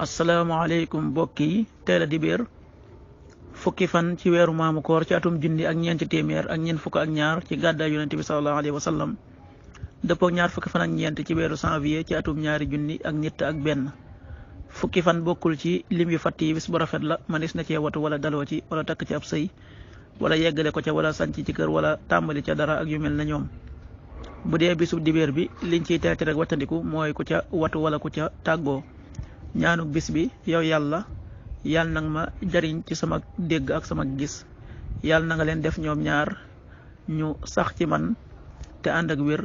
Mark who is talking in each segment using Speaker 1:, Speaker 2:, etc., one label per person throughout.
Speaker 1: asalaamaaleykum mbokk yi teel a dibéer fukki fan ci weeru maamu koor ci atum junni ak ñeenti téeméer ak ñeent fukk ak ñaar ci gàddaay yonente bi sallallahu alayhi wa sallam dëppoo ñaar fukki fan ak ñeent ci weeru janvier ci atum ñaari junni ak ñett ak benn fukki fan bokkul ci lim yu fatt yi bis bu rafet la manis na cee watu wala daloo ci wala takk ci ab sëy wala yeggale ko ca wala sanc ci kër wala tàmbali ca dara ak yu mel na ñoom bu dee bisub dibéer bi liñ ciy tere rek wattandiku mooy ku ca watu wala ku ca tàggoo ñaanuk bis bi yow yàlla nag ma jariñ ci sama dégg ak sama gis yàlla na nga leen def ñoom ñaar ñu sax ci man te ànd ak wér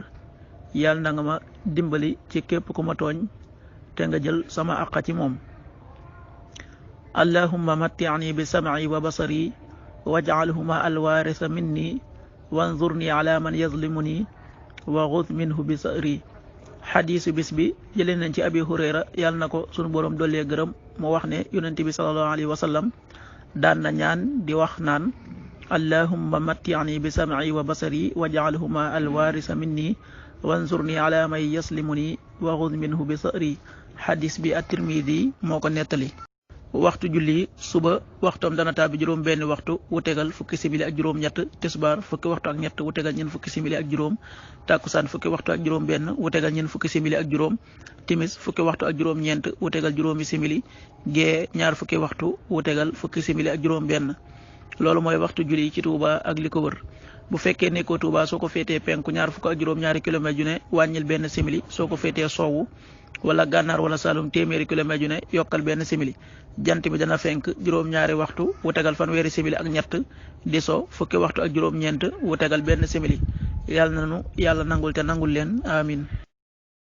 Speaker 1: yàlla na nga ma dimbali ci képp ku ma tooñ te nga jël sama àqa ci moom allahumma matti'ni bi sam'i wa basari waj'alhuma alwaarisa minni wanzurni ala man yazlimuni wa xud minhu bi sari xadiisu bis bi jëlee nañ ci abi hurayra yàlla na ko sunu boroom dollee gërëm mu wax ne yonent bi sallallahu alayhi wa sallam daan na ñaan di wax naan allahumma matti'ni bi sam'i wa basari waj'alhuma alwaarisa minni wanzurni ala man yaslimuni wa xud minhu bi sari xadiis bi at-Tirmidi moo ko nettali. waxtu julli suba waxtoom dana tàbbi juróom benn waxtu wu tegal fukki simili ak juróom ñett tisbaar fukki waxtu ak ñett wu tegal ñeent fukki simili ak juróom takkusaan fukki waxtu ak juróom benn wu tegal ñeent fukki simili ak juróom timis fukki waxtu ak juróom ñeent wu tegal juróomi simili gee ñaar fukki waxtu wu tegal fukki simili ak juróom benn loolu mooy waxtu julli ci Touba ak li ko wër bu fekkee nekkoo Touba soo ko féetee penku ñaar fukk ak juróom ñaari kilomètre ju ne wàññil benn simili soo ko féetee sowwu wala gànnaar wala Saloum téeméeri kilomètre yu ne yokkal benn simili jant bi dana fenk juróom-ñaari waxtu wu tegal fanweeri simili ak ñett di so fukki waxtu ak juróom-ñeent wu tegal benn simili yàlla nanu yàlla nangul te nangul leen amin